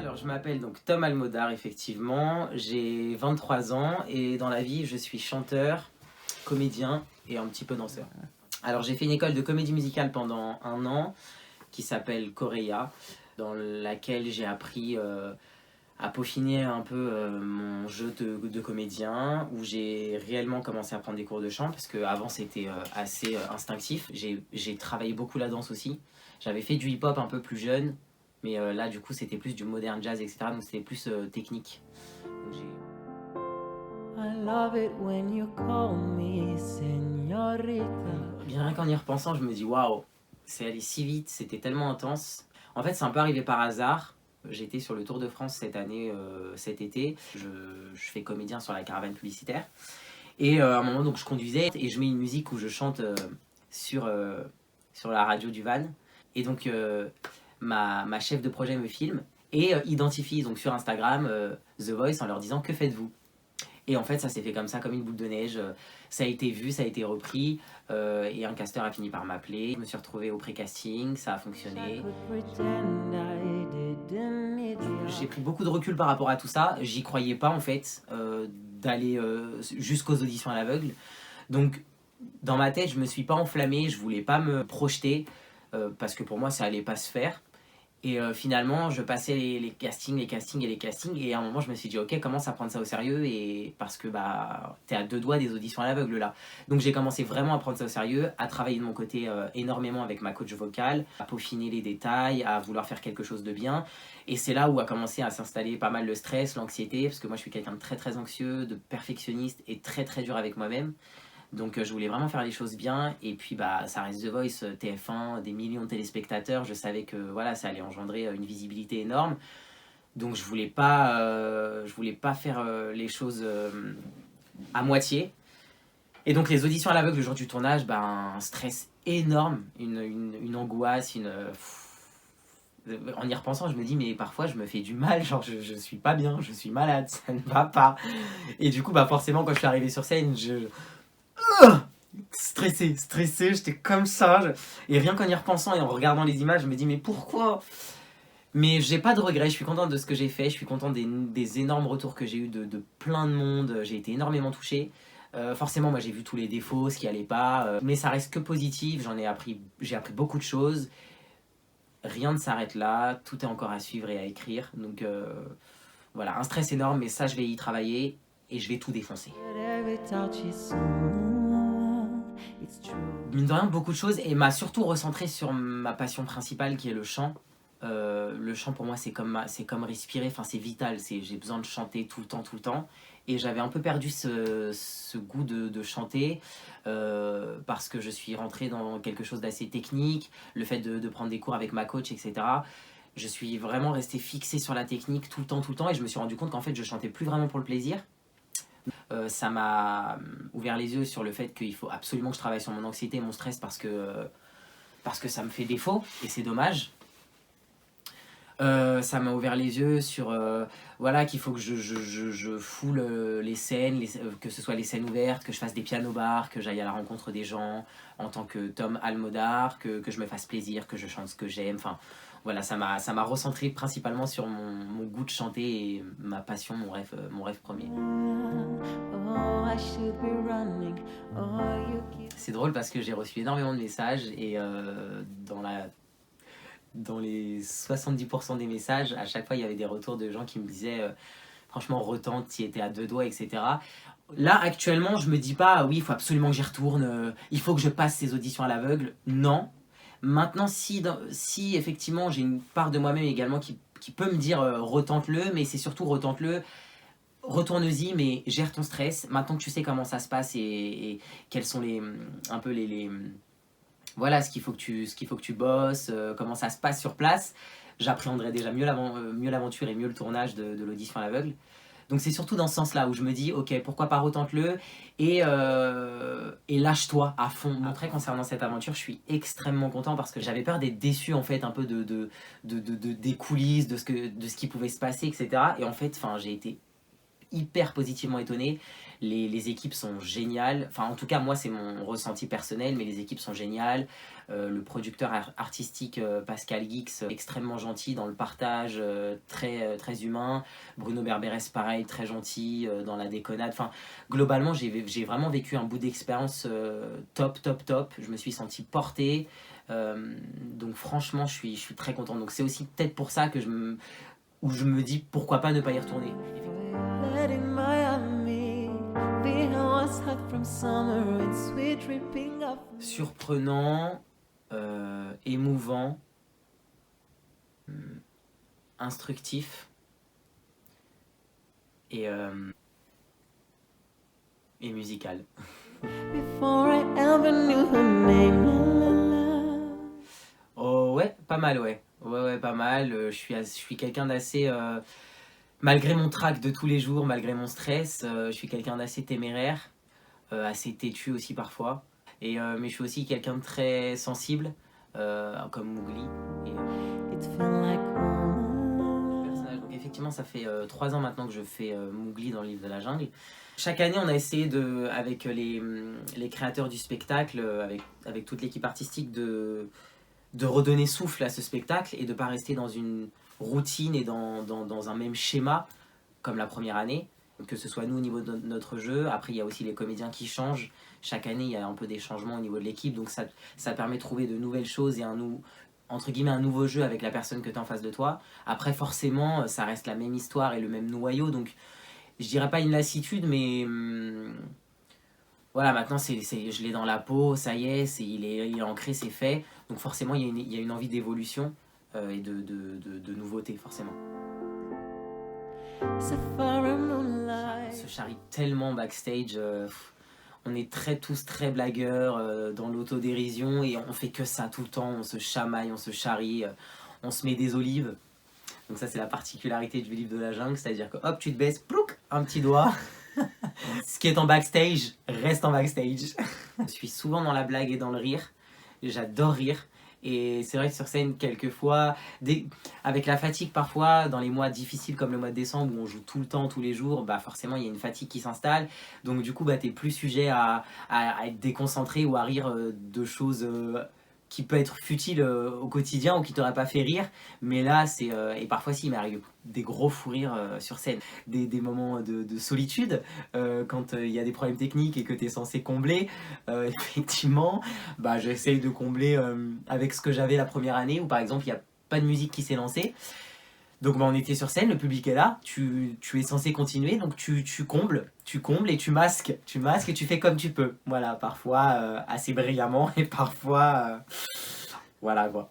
Alors, je m'appelle donc Tom Almodar, effectivement. J'ai 23 ans et dans la vie, je suis chanteur, comédien et un petit peu danseur. Alors, j'ai fait une école de comédie musicale pendant 1 an qui s'appelle Choréa, dans laquelle j'ai appris à peaufiner un peu mon jeu de comédien, où j'ai réellement commencé à prendre des cours de chant, parce qu'avant c'était assez instinctif. J'ai travaillé beaucoup la danse aussi. J'avais fait du hip-hop un peu plus jeune, mais là du coup c'était plus du modern jazz, etc. Donc c'était plus technique. Donc, I love it when you call me señorita. bien qu'en y repensant, je me dis waouh, c'est allé si vite, c'était tellement intense. En fait, c'est un peu arrivé par hasard. J'étais sur le Tour de France cette année, cet été. Je fais comédien sur la caravane publicitaire. Et à un moment, donc, je conduisais et je mets une musique où je chante sur la radio du van. Et donc, ma chef de projet me filme et identifie donc sur Instagram The Voice en leur disant que faites-vous. Et en fait, ça s'est fait comme ça, comme une boule de neige. Ça a été vu, ça a été repris. Et un casteur a fini par m'appeler. Je me suis retrouvé au pré-casting, ça a fonctionné. J'ai pris beaucoup de recul par rapport à tout ça. J'y croyais pas, en fait, d'aller jusqu'aux auditions à l'aveugle. Donc, dans ma tête, je me suis pas enflammé. Je voulais pas me projeter. Parce que pour moi, ça allait pas se faire. Et finalement, je passais les castings. Et à un moment, je me suis dit, ok, commence à prendre ça au sérieux. Et parce que bah, t'es à 2 doigts des auditions à l'aveugle là. Donc j'ai commencé vraiment à prendre ça au sérieux, à travailler de mon côté énormément avec ma coach vocale, à peaufiner les détails, à vouloir faire quelque chose de bien. Et c'est là où a commencé à s'installer pas mal le stress, l'anxiété. Parce que moi, je suis quelqu'un de très très anxieux, de perfectionniste et très très dur avec moi-même. Donc je voulais vraiment faire les choses bien et puis bah ça reste The Voice, TF1, des millions de téléspectateurs, je savais que voilà, ça allait engendrer une visibilité énorme. Donc je voulais pas faire les choses à moitié. Et donc les auditions à l'aveugle le jour du tournage, bah, un stress énorme, une angoisse, en y repensant, je me dis mais parfois je me fais du mal, genre je suis pas bien, je suis malade, ça ne va pas. Et du coup bah forcément quand je suis arrivé sur scène, stressé, j'étais comme ça. Et rien qu'en y repensant et en regardant les images, je me dis mais pourquoi? Mais j'ai pas de regrets, je suis contente de ce que j'ai fait, je suis contente des énormes retours que j'ai eu de plein de monde, j'ai été énormément touchée. Forcément, moi j'ai vu tous les défauts, ce qui allait pas, mais ça reste que positif, j'ai appris beaucoup de choses. Rien ne s'arrête là, tout est encore à suivre et à écrire. Donc voilà, un stress énorme, mais ça je vais y travailler et je vais tout défoncer. Mine de rien, beaucoup de choses et m'a surtout recentré sur ma passion principale qui est le chant. Le chant pour moi c'est comme respirer, enfin c'est vital, j'ai besoin de chanter tout le temps. Et j'avais un peu perdu ce goût de chanter parce que je suis rentré dans quelque chose d'assez technique, le fait de prendre des cours avec ma coach, etc. Je suis vraiment resté fixé sur la technique tout le temps et je me suis rendu compte qu'en fait je chantais plus vraiment pour le plaisir. Ça m'a ouvert les yeux sur le fait qu'il faut absolument que je travaille sur mon anxiété et mon stress parce que ça me fait défaut et c'est dommage. Ça m'a ouvert les yeux sur voilà, qu'il faut que je foule les scènes, que ce soit les scènes ouvertes, que je fasse des pianos bars, que j'aille à la rencontre des gens en tant que Tom Almodar, que je me fasse plaisir, que je chante ce que j'aime. Enfin, voilà, ça m'a recentré principalement sur mon goût de chanter et ma passion, mon rêve premier. C'est drôle parce que j'ai reçu énormément de messages et dans les 70% des messages, à chaque fois, il y avait des retours de gens qui me disaient franchement, retente, t'y étais à 2 doigts, etc. Là, actuellement, je me dis pas oui, il faut absolument que j'y retourne, il faut que je passe ces auditions à l'aveugle. Non. Maintenant, si effectivement, j'ai une part de moi-même également qui peut me dire retente-le, mais c'est surtout retente-le, retourne-y, mais gère ton stress. Maintenant que tu sais comment ça se passe et quels sont un peu voilà, ce qu'il faut que tu bosses, comment ça se passe sur place, j'appréhenderai déjà mieux l'aventure et mieux le tournage de l'audition à l'aveugle. Donc c'est surtout dans ce sens-là où je me dis, ok, pourquoi pas retente-le et lâche-toi à fond. Après, concernant cette aventure, je suis extrêmement content parce que j'avais peur d'être déçu en fait un peu des coulisses, de ce qui pouvait se passer, etc. Et en fait, j'ai été hyper positivement étonné. Les équipes sont géniales. Enfin, en tout cas, moi, c'est mon ressenti personnel, mais les équipes sont géniales. Le producteur artistique Pascal Guix, extrêmement gentil dans le partage, très humain. Bruno Berberes, pareil, très gentil dans la déconnade. Enfin, globalement, j'ai vraiment vécu un bout d'expérience top. Je me suis senti porté. Donc franchement, je suis très content. Donc c'est aussi peut-être pour ça que où je me dis pourquoi pas ne pas y retourner. Surprenant, émouvant, instructif et musical. Oh ouais, pas mal, ouais. Ouais, pas mal. Je suis quelqu'un d'assez... malgré mon trac de tous les jours, malgré mon stress, je suis quelqu'un d'assez téméraire, assez têtu aussi parfois. Mais je suis aussi quelqu'un de très sensible, comme Mowgli. Donc effectivement, ça fait 3 ans maintenant que je fais Mowgli dans le livre de la jungle. Chaque année, on a essayé, avec les créateurs du spectacle, avec toute l'équipe artistique, de redonner souffle à ce spectacle et de ne pas rester dans une routine et dans un même schéma comme la première année, que ce soit nous au niveau de notre jeu. Après, il y a aussi les comédiens qui changent. Chaque année, il y a un peu des changements au niveau de l'équipe, donc ça permet de trouver de nouvelles choses et entre guillemets un nouveau jeu avec la personne que tu as en face de toi. Après, forcément, ça reste la même histoire et le même noyau, donc je dirais pas une lassitude, mais voilà, maintenant je l'ai dans la peau, ça y est, il est ancré, c'est fait. Donc forcément, il y a une envie d'évolution et de nouveauté, forcément. On se charrie tellement backstage. On est tous très blagueurs dans l'autodérision et on fait que ça tout le temps. On se chamaille, on se charrie, on se met des olives. Donc ça, c'est la particularité du livre de la jungle, c'est-à-dire que hop, tu te baisses, plouc, un petit doigt. Ce qui est en backstage reste en backstage. Je suis souvent dans la blague et dans le rire. J'adore rire. Et c'est vrai que sur scène, quelquefois, avec la fatigue parfois, dans les mois difficiles comme le mois de décembre où on joue tout le temps, tous les jours, bah forcément il y a une fatigue qui s'installe. Donc du coup, bah, t'es plus sujet à être déconcentré ou à rire de choses qui peut être futile au quotidien ou qui t'aurait pas fait rire, mais là c'est et parfois si il m'arrive des gros fous rires sur scène, des moments de solitude quand il y a des problèmes techniques et que tu es censé combler, effectivement bah j'essaye de combler avec ce que j'avais la première année où par exemple il n'y a pas de musique qui s'est lancée. Donc bah, on était sur scène, le public est là, tu es censé continuer, donc tu combles et tu masques et tu fais comme tu peux. Voilà, parfois assez brillamment et parfois voilà quoi.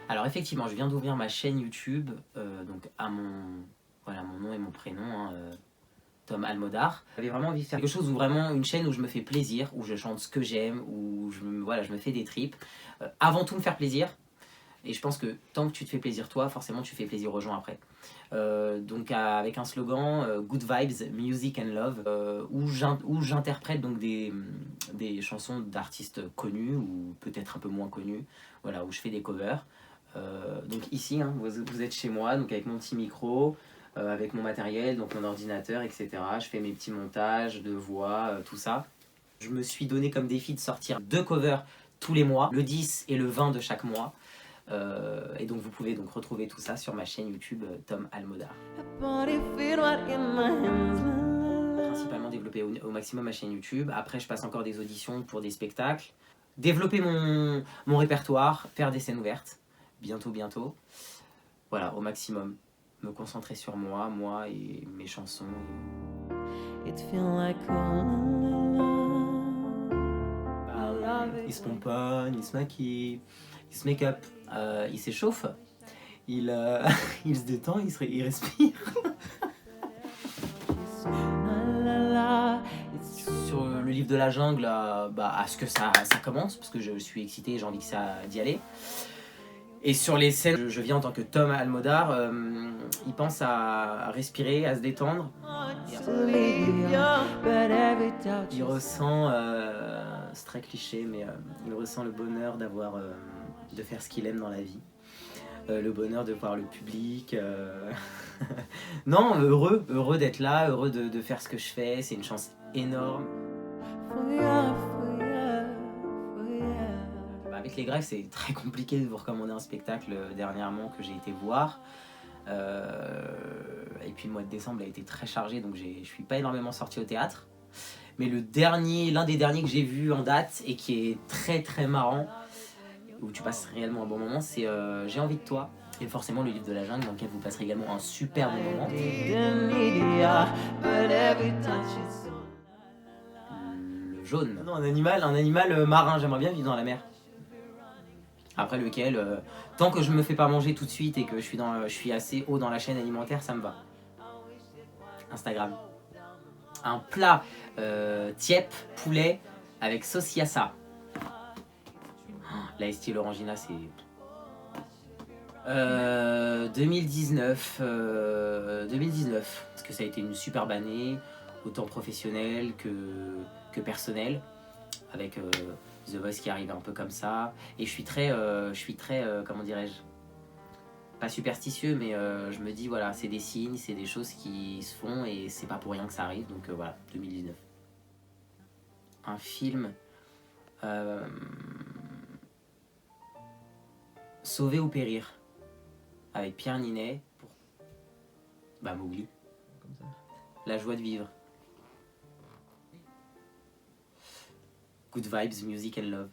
Alors effectivement, je viens d'ouvrir ma chaîne YouTube, donc à mon nom et mon prénom, hein, Tom Almodar. J'avais vraiment envie de faire quelque chose une chaîne où je me fais plaisir, où je chante ce que j'aime, où je me fais des tripes. Avant tout me faire plaisir. Et je pense que tant que tu te fais plaisir toi, forcément tu fais plaisir aux gens après. Donc avec un slogan Good Vibes, Music and Love, où j'interprète donc des chansons d'artistes connus ou peut-être un peu moins connus, voilà, où je fais des covers. Donc ici, hein, vous êtes chez moi, donc avec mon petit micro, avec mon matériel, donc mon ordinateur, etc. Je fais mes petits montages de voix, tout ça. Je me suis donné comme défi de sortir 2 covers tous les mois, le 10 et le 20 de chaque mois. Et donc vous pouvez donc retrouver tout ça sur ma chaîne YouTube Tom Almodar. Principalement développer au maximum ma chaîne YouTube. Après je passe encore des auditions pour des spectacles. Développer mon répertoire, faire des scènes ouvertes. Bientôt. Voilà, au maximum. Me concentrer sur moi et mes chansons. Il se pomponne, il se maquille, il se make-up, il s'échauffe, il se détend, il respire. Sur le livre de la jungle, à ce que ça commence, parce que je suis excité, j'ai envie d'y aller. Et sur les scènes, je viens en tant que Tom Almodar, il pense à respirer, à se détendre. Il ressent, c'est très cliché, mais il ressent le bonheur de faire ce qu'il aime dans la vie. le bonheur de voir le public. Non, heureux d'être là, heureux de faire ce que je fais, c'est une chance énorme. Avec les grèves, c'est très compliqué de vous recommander un spectacle dernièrement que j'ai été voir. Et puis le mois de décembre a été très chargé, donc je suis pas énormément sorti au théâtre. Mais l'un des derniers que j'ai vu en date et qui est très très marrant, où tu passes réellement un bon moment, c'est J'ai envie de toi. Et forcément le livre de la jungle, dans lequel vous passerez également un super bon moment. Le jaune. Non, un animal marin, j'aimerais bien vivre dans la mer. Après lequel, tant que je me fais pas manger tout de suite et que je suis assez haut dans la chaîne alimentaire, ça me va. Instagram. Un plat tiep, poulet, avec sauce yassa. La Estie l'Orangina, c'est... 2019, parce que ça a été une superbe année, autant professionnelle que personnelle, avec The Voice qui arrive un peu comme ça, et je suis très comment dirais-je, pas superstitieux, mais je me dis voilà, c'est des signes, c'est des choses qui se font, et c'est pas pour rien que ça arrive, donc voilà, 2019. Un film... Sauver ou périr, avec Pierre Ninet pour Mowgli. Comme ça. La joie de vivre. Good vibes, music and love.